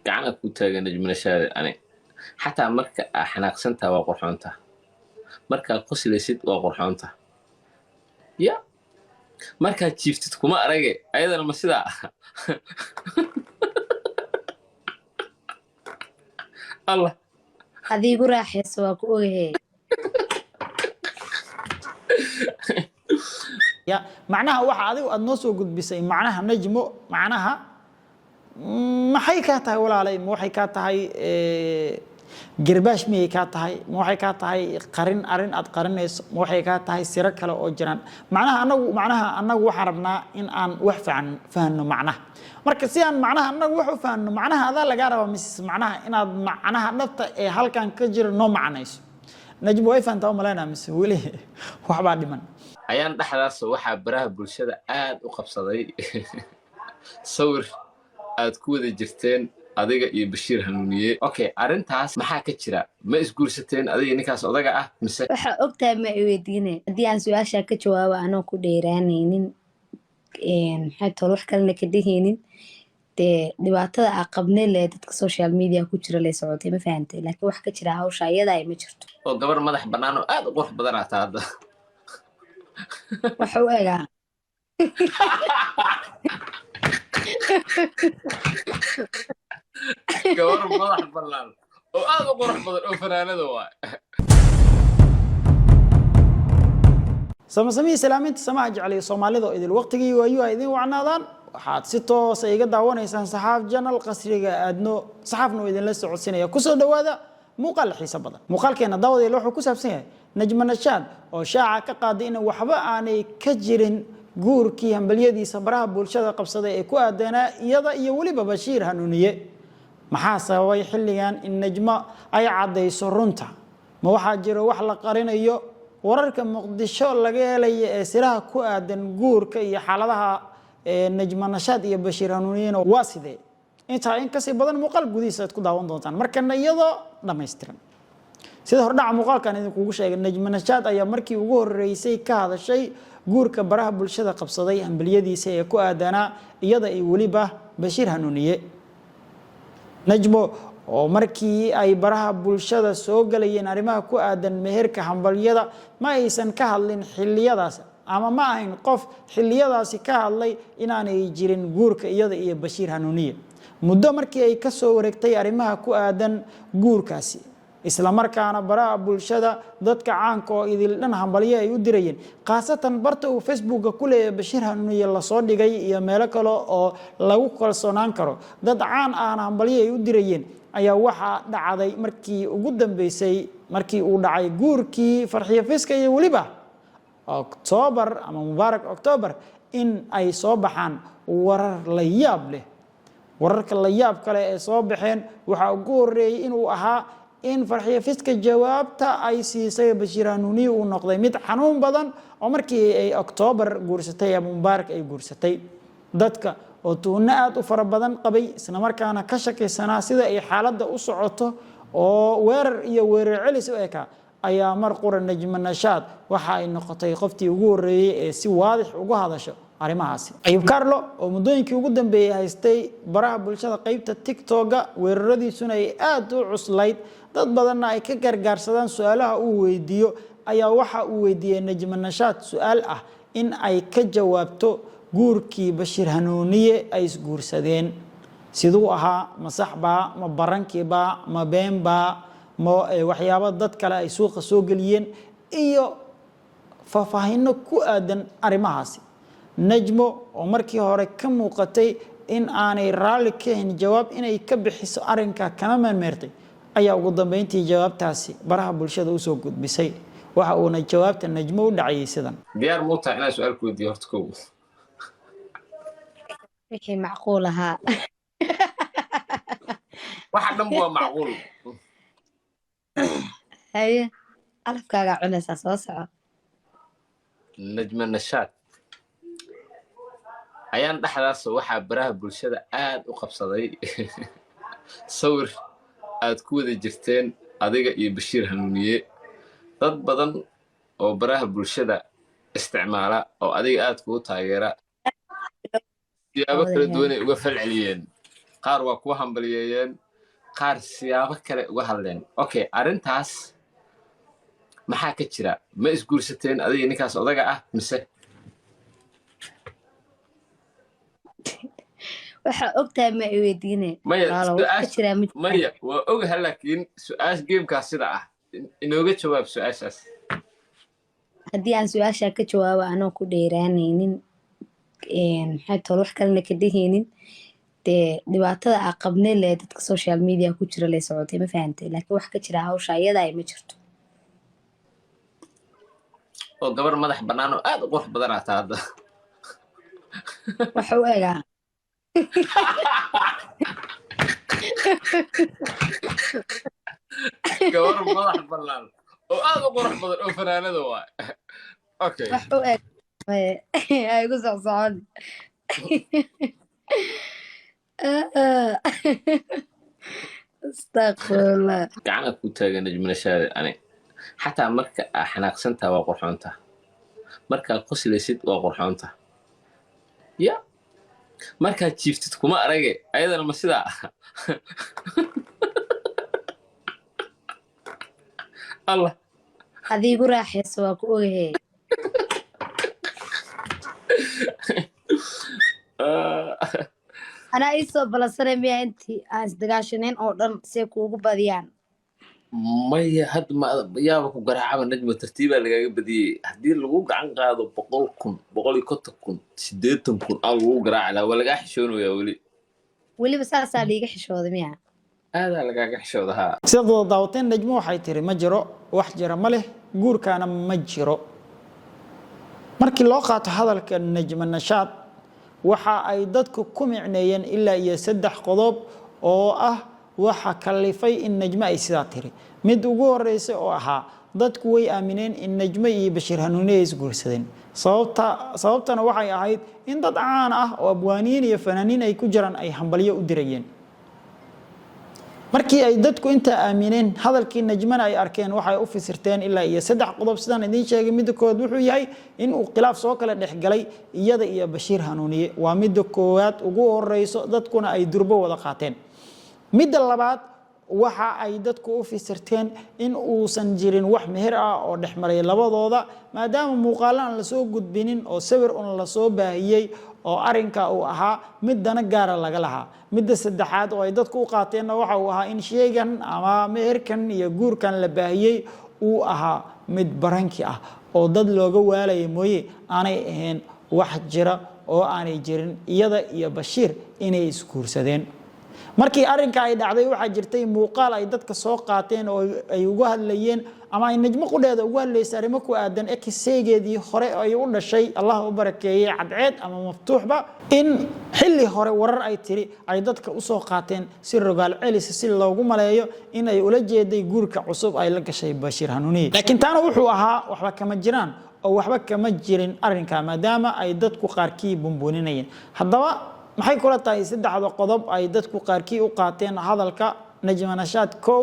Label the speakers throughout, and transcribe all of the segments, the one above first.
Speaker 1: gacana ku taagan najmanashaada ani xataa marka aa xanaaqsantaa waa qurxoonta markaa qoslaysid waa qurxoonta ya markaad jiiftid kuma arage ayadana ma sidaa allah
Speaker 2: adigu raaxayso waa ku ogahay
Speaker 3: ya macnaha waxa adigu aad noo soo gudbisay macnaha najmo macnaha maxay ka tahay walaalay ma waxay ka tahay girbaash miyay ka tahay ma waxay ka tahay arin aad qarinayso ma waxay ka tahay siro kale oo jiraan macnaha anagu waxaan rabnaa in aan wax fahanno macnaha marka si aan macnaha anagu wax u fahanno macnaha adaa laga rabaa mise macnaha inaad macnaha dhabta ee halkan ka jira noo macnayso najmo way fahantaa u malaynaa mise weli waxbaa dhiman
Speaker 1: ayaan dhexdaas waxaa baraha bulshada aad u qabsaday sawir aad ku wada jirteen adiga iyo Bashiir Hanuuniye okay arintaas maxaa ka jira ma isguursateen adiga ninkaas odaga ah mise
Speaker 2: waxa ogtahay ma i weydiinay hadii aan su'aasha ka jawaabo anoo ku dheeraanaynin maxay tahay wax kale ka dhiheenin dhibaatada aan qabnay le dadka social media ku jira la socotay ma fahantay laakiin wax ka jira hawsha ayada ay ma jirto
Speaker 1: oo gabar madax banaan oo aad u qurux badan ah taada
Speaker 2: waxa u egaa
Speaker 1: gabar madax banaan oo aad u qurux badan oo fanaanada waa
Speaker 3: samee salaaminta samaha jecel Soomaalida oo idil waqtigii waayuu ay idin wacnaadaan waxaad si toos ah iga daawanaysaan saxaaf channel qasriga aadno saxaafna idin la socodsiinaya ku soo dhawaada muuqaal xiiso badan muuqaalkeena daawadayla wuxuu ku saabsan yahay Najma Nashaad oo shaaca ka qaaday in waxba aanay ka jirin guurkii hambaliyadiisa baraha bulshada qabsaday ee ku aadanaa iyada iyo waliba Bashiir Hanuuniye maxaa sababay xilligan in Najma ay cadayso runta ma waxa jira wax la qarinayo wararka Muqdisho laga helay ee siraha ku aadan guurka iyo xaaladaha Najma Nashaad iyo Bashiir Hanuuniye waa sidee inta in ka sii badan muuqaal gudihiisa ku daawan doontaan markana iyadoo dhameystiran sida hordhaca muuqaalkan idin kugu sheegay Najma Nashaad ayaa markii ugu horeysay ka hadashay guurka baraha bulshada qabsaday hambaliyadiisa ee ku aadanaa iyada iyo waliba Bashiir Hanuuniye Najmo oo markii ay baraha bulshada soo galayeen arimaha ku aadan meherka hambaliyada ma aysan ka hadlin xilliyadaas ama ma ahayn qof xilliyadaasi ka hadlay inaanay jirin guurka iyada iyo Bashiir Hanuuniye muddo markii ay ka soo wareegtay arimaha ku aadan guurkaasi isla markaana baraha bulshada dadka caanka oo idil dhan hambaliyo ay u dirayeen qaasatan barta uu Facebook ku leeyahay Bashiir Hanuuniye la soo dhigay iyo meelo kale oo lagu kalsoonaan karo dad caan ah hambaliyo ay u dirayeen ayaa waxa dhacday markii ugu dambeysay markii uu dhacay guurkii Farxiyo Fiska iyo waliba October ama Mubarak October in ay soo baxaan warar la yaab leh wararka la yaab kale ee soo baxeen waxa ugu horeeyay inuu ahaa in Farxiyo Fiska jawaabta ay siisay Bashiir Hanuuniye uu noqday mid xanuun badan oo markii ay October guursatay ama Mubarak ay guursatay dadka oo tuuna aad u fara badan qabay isla markaana ka shakaysanaa sida ay xaaladda u socoto oo weerar iyo weerar celis u eka ayaa mar quran Najma Nashaad waxa ay noqotay qoftii ugu horeeyay ee si waadix uga hadasho arimahaasi Ayub Carlo oo muddooyinkii ugu dambeeyay haystay baraha bulshada qaybta TikTok weeraradiisuna ay aad u cuslayd dad badanna ay ka gargaarsadaan su'aalaha uu weydiiyo ayaa waxa uu weydiiyay Najma Nashaad su'aal ah in ay ka jawaabto guurkii Bashiir Hanuuniye ay isguursadeen sidoo ahaa ma saxba ma barankiiba ma beenba ma waxyaabo dad kale ay suuqa soo galiyeen iyo faahfaahin ku aadan arimahaasi Najmo oo markii hore ka muuqatay in aanay raali ka ahayn jawaab inay ka bixiso arinka kana meertay ayaa ugu dambeyntii jawaabtaasi baraha bulshada u soo gudbisay waxa uu jawaabta Najmo u dhacay sidan
Speaker 1: diyaar muuta inaan su'aal ku weydiiyo horta koow
Speaker 2: wixii macquul ahaa
Speaker 1: waxa dhan waa macquul
Speaker 2: haye alafkaaga cunaysa soo soco
Speaker 1: Najma Nashaad ayaan dhexdaas waxaa baraha bulshada aad u qabsaday sawir aad ku wada jirteen adiga iyo Bashiir Hanuuniye dad badan oo baraha bulshada isticmaala oo adiga aad ku taageera siyaabo kala duwan ay uga falceliyeen qaar waa kuwa hambaliyeeyeen qaar siyaabo kale uga hadleen okay arrintaas maxaa ka jira ma isguursateen adiga ninkaas odaga ah mise
Speaker 2: waxa ogtahay ma i weydiine
Speaker 1: maya
Speaker 2: walaalo wax ka jiraa ma jiraan
Speaker 1: maya waa ogahay laakiin su-aasha geemkaas sida ah inooga jawaab su-aashaas
Speaker 2: haddii aan su-aashaa ka jawaabo anoo ku dheeraanaynin maxay tolo wax kalena ka dhehaynin dee dhibaatada aa qabne le dadka social media ku jira lay socotay ma fahantay laakiin wax ka jira hawsha iyada ay ma jirto
Speaker 1: oo gabar madax bannaan oo aad u qurux badan aataa hadda
Speaker 2: waxa u egaa
Speaker 1: gabar madax bannaan oo aad u qurux badan oo fanaanada waay okay
Speaker 2: wax u eg ay ku socsocon astaqfirullah
Speaker 1: gacana ku taagan najmanashaada ani xataa marka aa xanaaqsantaa waa qurxoonta markaa qoslaysid waa qurxoonta ya markaad jiiftid kuma arage ayadana ma sidaa allah
Speaker 2: adiigu raaxayso waa ku ogahe anaa iisoo balansanay miyaa intii aan isdagaashanayn oo dhan see kuugu badiyaan
Speaker 1: maya hadda yaaba ku garaacaba najmo tartiibaa lagaaga badiyey haddii lagu gacan qaado 100,000 150,000 80,000 aa lagu garaaci lahaa waa lagaa xishoonayaa
Speaker 2: weliba saasaa liiga xishooda miyaa
Speaker 1: aadaa lagaaga xishooda haa
Speaker 3: sidaad wada daawateen najmo waxay tiri ma jiro wax jira ma leh guurkaana ma jiro markii loo qaato hadalka najmo nashaad waxa ay dadku ku micneeyeen ilaa iyo 3 qodob oo ah waxa kalifay in najmo ay sidaa tiri mid ugu horeysay oo ahaa dadku way aamineen in najmo iyo Bashiir Hanuuniye ay isguursadeen sababtana waxay ahayd in dad caan ah oo abwaaniin iyo fanaaniin ay ku jiraan ay hambaliyo u dirayeen markii ay dadku inta aamineen hadalkii najmana ay arkeen waxay u fasirteen ilaa iyo 3 qodob sidaan idin sheegay mid kood wuxuu yahay in uu khilaaf soo kala dhexgalay iyada iyo Bashiir Hanuuniye waa mid koowaad ugu horeyso dadkuna ay durbo wada qaateen mid labaad waxa ay dadku u fasirteen in uusan jirin wax meher ah oo dhexmaray labadooda maadaama muuqaalan la soo gudbinin oo sawir un la soo baahiyay oo arinka uu ahaa mid dana gaara laga lahaa midda saddexaad oo ay dadku u qaateen waxa uu ahaa in sheegan ama meherkan iyo guurkan la baahiyay uu ahaa mid baranki ah oo dad looga waalay mooyee aanay ahayn wax jira oo aanay jirin iyada iyo Bashiir inay isguursadeen markii arinka ay dhacday waxa jirtay muuqaal ay dadka soo qaateen oo ay uga hadlayeen ama ay najmo qudheeda uga hadlaysay arimo ku aadan ekiseegeedii hore ay u dhashay Allah u barakeeyay cadceed ama maftuuxba in xilli hore warar ay tiri ay dadka u soo qaateen si rogaal celis si loogu maleeyo in ay ula jeeday guurka cusub ay la gashay Bashiir Hanuuniye laakiin taana wuxuu ahaa waxba kama jiraan oo waxba kama jirin arinka maadaama ay dadku qaarkii bumbuuninayeen haddaba maxay kula tahay 3 qodob ay dadku qaarkii u qaateen hadalka najmo nashaad kow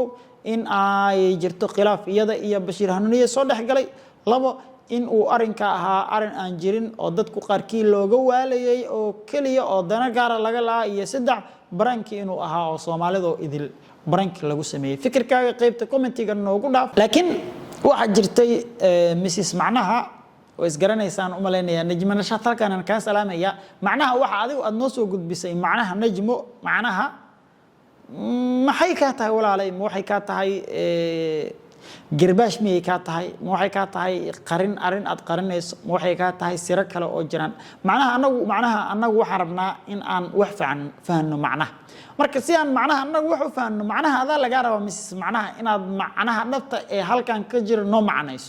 Speaker 3: in ay jirto khilaaf iyada iyo Bashiir Hanuuniye soo dhaxgalay labo in uu arinka ahaa arin aan jirin oo dadku qaarkii looga waalayay oo kaliya oo dana gaar laga laa iyo 3 baranki inuu ahaa oo Soomaalidu idil baranki lagu sameeyay fikirkaaga qaybta commentiga noogu dhaaf laakiin waxa jirtay Mrs macnaha وإسقرانيسان أمالينيا نجم نشاط كان كان سلامية معناها واحد أو النص وجود بسي معناها نجمو معناها ما حيكاتها ولا علي مو حيكاتها قرباش مي كاتها مو حيكاتها قرن أتقرنيس مو حيكاتها سيرك له أجران معناها أنا وحربنا إن أن وحف عن فهنه معناه مركزيا معناها أنا وحف فهنه معناها هذا لقارة ومسس معناها إن معناها نفط هل كان كجر نو معنيس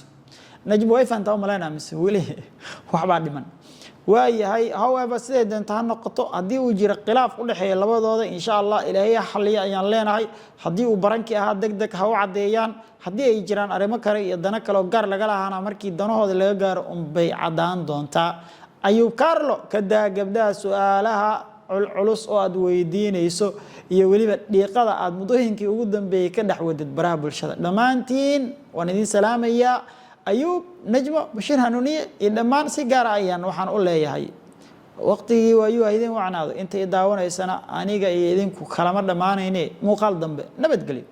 Speaker 3: najmo way faantaa malana mise wali waxba dhiman waayahay however sideed inta noqoto hadii uu jiro khilaaf u dhaxeeya labadooda insha Allah Ilaahay xalliya ayaan leenahay hadii uu baranki ahaa degdeg ha u cadeeyaan hadii ay jiraan arimo kale iyo dana kale gaar laga lahaana markii danahooda laga gaaro bay cadaan doontaa ayuu Carlo kada gabdhaha su'aalaha culus oo aad weydiinayso iyo waliba dhiiqada aad mudooyinkii ugu dambeeyay ka dhaxwadid baraha bulshada dhamaantiin waan idin salaamayaa أيوب نجمة بشير هنونية إنما سيجارة أيان وحن أقول له هاي waqtigii waayuu idin wacnaado inta i daawanaysana aniga iyo idinku kalama dhammaanayne muuqaal dambe nabadgelyo